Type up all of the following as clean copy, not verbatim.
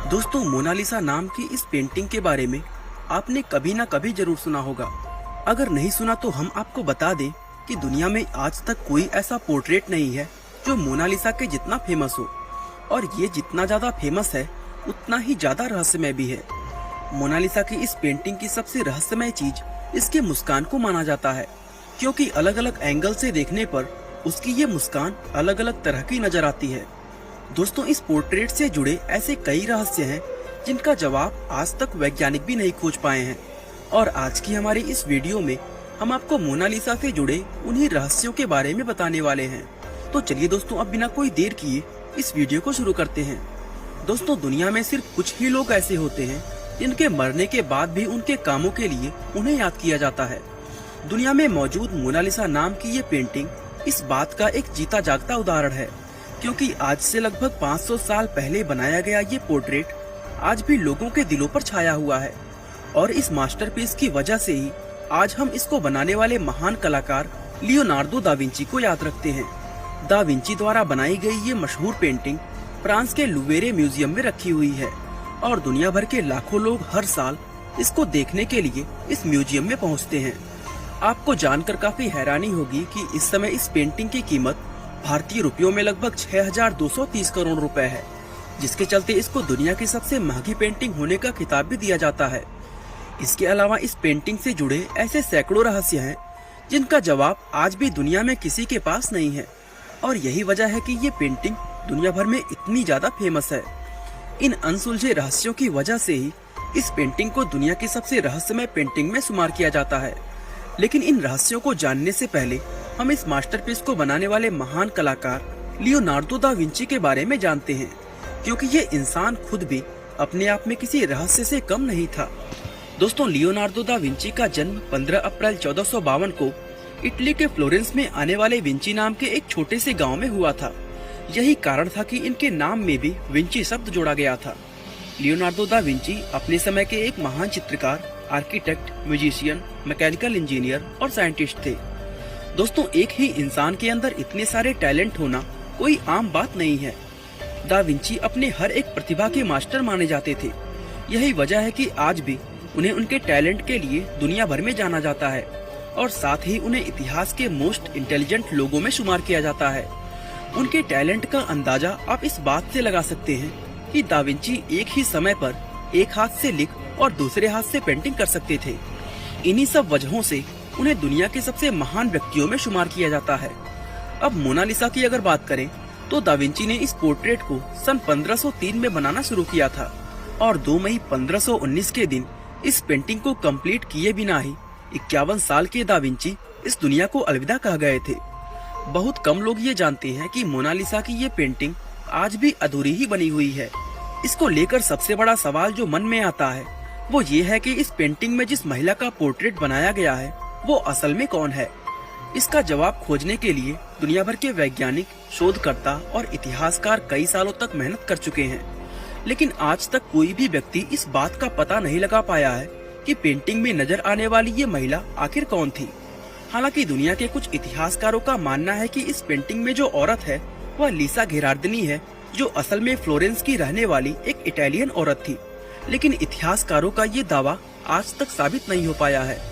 दोस्तों, मोनालिसा नाम की इस पेंटिंग के बारे में आपने कभी ना कभी जरूर सुना होगा। अगर नहीं सुना तो हम आपको बता दें कि दुनिया में आज तक कोई ऐसा पोर्ट्रेट नहीं है जो मोनालिसा के जितना फेमस हो, और ये जितना ज्यादा फेमस है उतना ही ज्यादा रहस्यमय भी है। मोनालिसा की इस पेंटिंग की सबसे रहस्यमय चीज इसके मुस्कान को माना जाता है, क्योंकि अलग अलग एंगल से देखने पर उसकी ये मुस्कान अलग अलग तरह की नजर आती है। दोस्तों, इस पोर्ट्रेट से जुड़े ऐसे कई रहस्य हैं जिनका जवाब आज तक वैज्ञानिक भी नहीं खोज पाए हैं, और आज की हमारी इस वीडियो में हम आपको मोनालिसा से जुड़े उन्हीं रहस्यों के बारे में बताने वाले हैं। तो चलिए दोस्तों, अब बिना कोई देर किए इस वीडियो को शुरू करते हैं। दोस्तों, दुनिया में सिर्फ कुछ ही लोग ऐसे होते हैं जिनके मरने के बाद भी उनके कामों के लिए उन्हें याद किया जाता है। दुनिया में मौजूद मोनालिसा नाम की ये पेंटिंग इस बात का एक जीता जागता उदाहरण है, क्योंकि आज से लगभग 500 साल पहले बनाया गया ये पोर्ट्रेट आज भी लोगों के दिलों पर छाया हुआ है, और इस मास्टरपीस की वजह से ही आज हम इसको बनाने वाले महान कलाकार लियोनार्डो दा विंची को याद रखते हैं। दा विंची द्वारा बनाई गई ये मशहूर पेंटिंग फ्रांस के लुवेरे म्यूजियम में रखी हुई है, और दुनिया भर के लाखों लोग हर साल इसको देखने के लिए इस म्यूजियम में पहुंचते हैं। आपको जानकर काफी हैरानी होगी कि इस समय इस पेंटिंग की कीमत भारतीय रुपयों में लगभग 6230 करोड़ रुपए है, जिसके चलते इसको दुनिया की सबसे महंगी पेंटिंग होने का खिताब भी दिया जाता है। इसके अलावा इस पेंटिंग से जुड़े ऐसे सैकड़ों रहस्य हैं जिनका जवाब आज भी दुनिया में किसी के पास नहीं है, और यही वजह है कि ये पेंटिंग दुनिया भर में इतनी ज्यादा फेमस है। इन अनसुलझे रहस्यों की वजह से ही इस पेंटिंग को दुनिया की सबसे रहस्यमय पेंटिंग में शुमार किया जाता है। लेकिन इन रहस्यों को जानने से पहले हम इस मास्टरपीस को बनाने वाले महान कलाकार लियोनार्डो दा विंची के बारे में जानते हैं, क्योंकि ये इंसान खुद भी अपने आप में किसी रहस्य से कम नहीं था। दोस्तों, लियोनार्डो दा विंची का जन्म 15 अप्रैल 1452 को इटली के फ्लोरेंस में आने वाले विंची नाम के एक छोटे से गांव में हुआ था। यही कारण था कि इनके नाम में भी विंची शब्द जोड़ा गया था। लियोनार्डो दा विंची अपने समय के एक महान चित्रकार, आर्किटेक्ट, म्यूजिशियन, मैकेनिकल इंजीनियर और साइंटिस्ट थे। दोस्तों, एक ही इंसान के अंदर इतने सारे टैलेंट होना कोई आम बात नहीं है। दा विंची अपने हर एक प्रतिभा के मास्टर माने जाते थे। यही वजह है कि आज भी उन्हें उनके टैलेंट के लिए दुनिया भर में जाना जाता है, और साथ ही उन्हें इतिहास के मोस्ट इंटेलिजेंट लोगों में शुमार किया जाता है। उनके टैलेंट का अंदाजा आप इस बात से लगा सकते हैं कि दा विंची एक ही समय पर एक हाथ से लिख और दूसरे हाथ से पेंटिंग कर सकते थे। इन्हीं सब वजहों से उन्हें दुनिया के सबसे महान व्यक्तियों में शुमार किया जाता है। अब मोनालिसा की अगर बात करें तो दा विंची ने इस पोर्ट्रेट को सन 1503 में बनाना शुरू किया था, और 2 मई 1519 के दिन इस पेंटिंग को कंप्लीट किए बिना ही 51 साल के दा विंची इस दुनिया को अलविदा कह गए थे। बहुत कम लोग ये जानते हैं कि मोनालिसा की ये पेंटिंग आज भी अधूरी ही बनी हुई है। इसको लेकर सबसे बड़ा सवाल जो मन में आता है वो ये है कि इस पेंटिंग में जिस महिला का पोर्ट्रेट बनाया गया है वो असल में कौन है। इसका जवाब खोजने के लिए दुनिया भर के वैज्ञानिक, शोधकर्ता और इतिहासकार कई सालों तक मेहनत कर चुके हैं, लेकिन आज तक कोई भी व्यक्ति इस बात का पता नहीं लगा पाया है कि पेंटिंग में नजर आने वाली ये महिला आखिर कौन थी। हालांकि दुनिया के कुछ इतिहासकारों का मानना है कि इस पेंटिंग में जो औरत है वह लीसा घेरार्दिनी है, जो असल में फ्लोरेंस की रहने वाली एक इटालियन औरत थी, लेकिन इतिहासकारों का ये दावा आज तक साबित नहीं हो पाया है।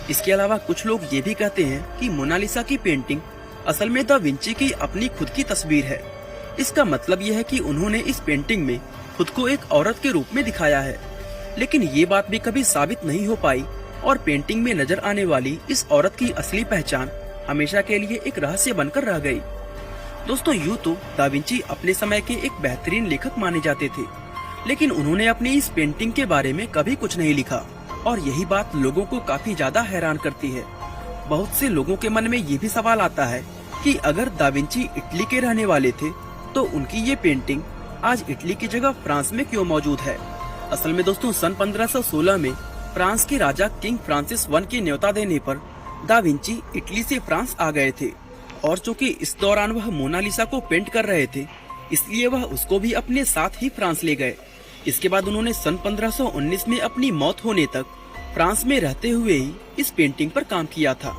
इसके अलावा कुछ लोग ये भी कहते हैं कि मोनालिसा की पेंटिंग असल में दा विंची की अपनी खुद की तस्वीर है। इसका मतलब यह है कि उन्होंने इस पेंटिंग में खुद को एक औरत के रूप में दिखाया है, लेकिन ये बात भी कभी साबित नहीं हो पाई, और पेंटिंग में नजर आने वाली इस औरत की असली पहचान हमेशा के लिए एक रहस्य बनकर रह गई। दोस्तों, यूँ तो दा विंची अपने समय के एक बेहतरीन लेखक माने जाते थे, लेकिन उन्होंने अपनी इस पेंटिंग के बारे में कभी कुछ नहीं लिखा, और यही बात लोगों को काफी ज्यादा हैरान करती है। बहुत से लोगों के मन में ये भी सवाल आता है कि अगर दा विंची इटली के रहने वाले थे तो उनकी ये पेंटिंग आज इटली की जगह फ्रांस में क्यों मौजूद है। असल में दोस्तों, सन 1516 में फ्रांस के राजा किंग फ्रांसिस I के न्योता देने पर दा विंची इटली से फ्रांस आ गए थे, और चूँकि इस दौरान वह मोनालिसा को पेंट कर रहे थे, इसलिए वह उसको भी अपने साथ ही फ्रांस ले गए। इसके बाद उन्होंने सन 1519 में अपनी मौत होने तक फ्रांस में रहते हुए ही इस पेंटिंग पर काम किया था।